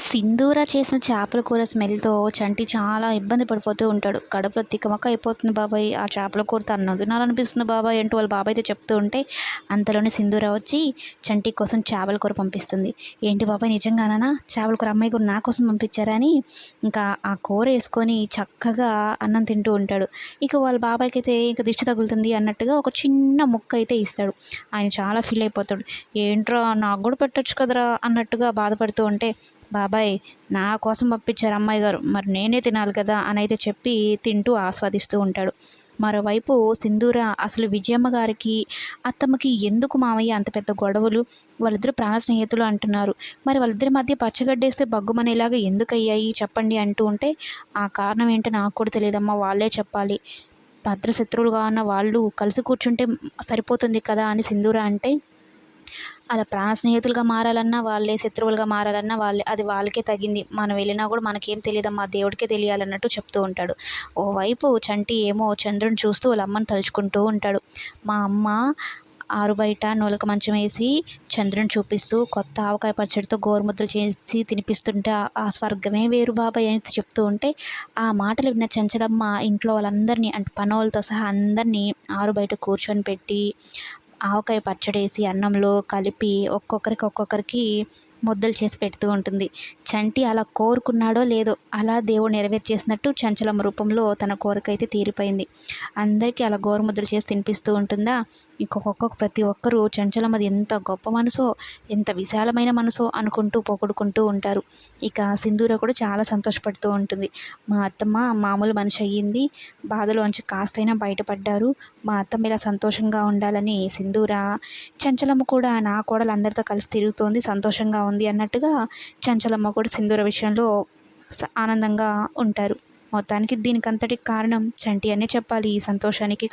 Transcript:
సింధూర చేసిన చేపల కూర స్మెల్‌తో చంటి చాలా ఇబ్బంది పడిపోతూ ఉంటాడు. కడుపులో తికమక అయిపోతుంది బాబాయ్. ఆ చేపల కూరతో అన్నం తినాలనిపిస్తుంది బాబాయ్ అంటూ వాళ్ళ బాబాయ్ అయితే చెప్తూ ఉంటే, అంతలోనే సింధూర వచ్చి చంటి కోసం చేపల కూర పంపిస్తుంది. ఏంటి బాబాయ్ నిజంగానా? చేపల కూర అమ్మాయి కూడా నా కోసం పంపించారా అని ఇంకా ఆ కూర ఏసుకొని చక్కగా అన్నం తింటూ ఉంటాడు. ఇక వాళ్ళ బాబాయ్‌కైతే ఇంక దిష్టి తగులుతుంది అన్నట్టుగా ఒక చిన్న ముక్క అయితే ఇస్తాడు. ఆయన చాలా ఫీల్ అయిపోతాడు. ఏంట్రా నాకు కూడా పెట్టొచ్చు కదరా అన్నట్టుగా బాధపడుతూ ఉంటే, బాబాయ్ నా కోసం పంపించారు అమ్మాయి గారు, మరి నేనే తినాలి కదా అని అయితే చెప్పి తింటూ ఆస్వాదిస్తూ ఉంటాడు. మరోవైపు సింధూర అసలు విజయమ్మ గారికి అత్తమ్మకి ఎందుకు మామయ్య అంత పెద్ద గొడవలు, వాళ్ళిద్దరు ప్రాణ స్నేహితులు అంటున్నారు, మరి వాళ్ళిద్దరి మధ్య పచ్చగడ్డేస్తే బగ్గుమనేలాగా ఎందుకు అయ్యాయి చెప్పండి అంటూ ఉంటే, ఆ కారణం ఏంటో నాకు కూడా తెలియదమ్మా, వాళ్ళే చెప్పాలి, భద్రశత్రువులుగా ఉన్న వాళ్ళు కలిసి కూర్చుంటే సరిపోతుంది కదా అని సింధూర అంటే, అలా ప్రాణ స్నేహితులుగా మారాలన్నా వాళ్ళే, శత్రువులుగా మారాలన్నా వాళ్ళే. అది వాళ్ళకే తగింది. మనం వెళ్ళినా కూడా మనకేం తెలీదమ్మా, దేవుడికే తెలియాలన్నట్టు చెప్తూ ఉంటాడు. ఓవైపు చంటి ఏమో చంద్రుడిని చూస్తూ వాళ్ళ అమ్మని తలుచుకుంటూ ఉంటాడు. మా అమ్మ ఆరుబయట నులక మంచం వేసి చంద్రుని చూపిస్తూ కొత్త ఆవకాయ పచ్చడితో గోరుముద్దలు చేసి తినిపిస్తుంటే ఆ స్వర్గమే వేరు బాబాయ్ అని చెప్తూ ఉంటే, ఆ మాటలు విన్న చంచలమ్మ ఇంట్లో వాళ్ళందరినీ అంటే పనోళ్ళతో సహా అందరినీ ఆరుబయట కూర్చొని పెట్టి ఆవకాయ పచ్చడేసి అన్నంలో కలిపి ఒక్కొక్కరికి ముద్దలు చేసి పెడుతూ ఉంటుంది. చంటి అలా కోరుకున్నాడో లేదో అలా దేవుడు నెరవేర్చేసినట్టు చంచలమ్మ రూపంలో తన కోరికైతే తీరిపోయింది. అందరికీ అలా గోరుముద్దలు చేసి తినిపిస్తూ ఉంటుందా. ప్రతి ఒక్కరూ చంచలమ్మది ఎంత గొప్ప మనసో, ఎంత విశాలమైన మనసో అనుకుంటూ పొగుడుకుంటూ ఉంటారు. ఇక సింధూర కూడా చాలా సంతోషపడుతూ ఉంటుంది. మా అత్తమ్మ మామూలు మనిషి అయ్యింది, బాధలోంచి కాస్తైనా బయటపడ్డారు, మా అత్తమ్మ ఇలా సంతోషంగా ఉండాలని సింధూర, చంచలమ్మ కూడా నా కోడలు అందరితో కలిసి తిరుగుతోంది, సంతోషంగా ఉంది అన్నట్టుగా చంచలమ్మ కూడా సింధూర విషయంలో ఆనందంగా ఉంటారు. మొత్తానికి దీనికంతటికి కారణం చంటి అనే చెప్పాలి ఈ సంతోషానికి.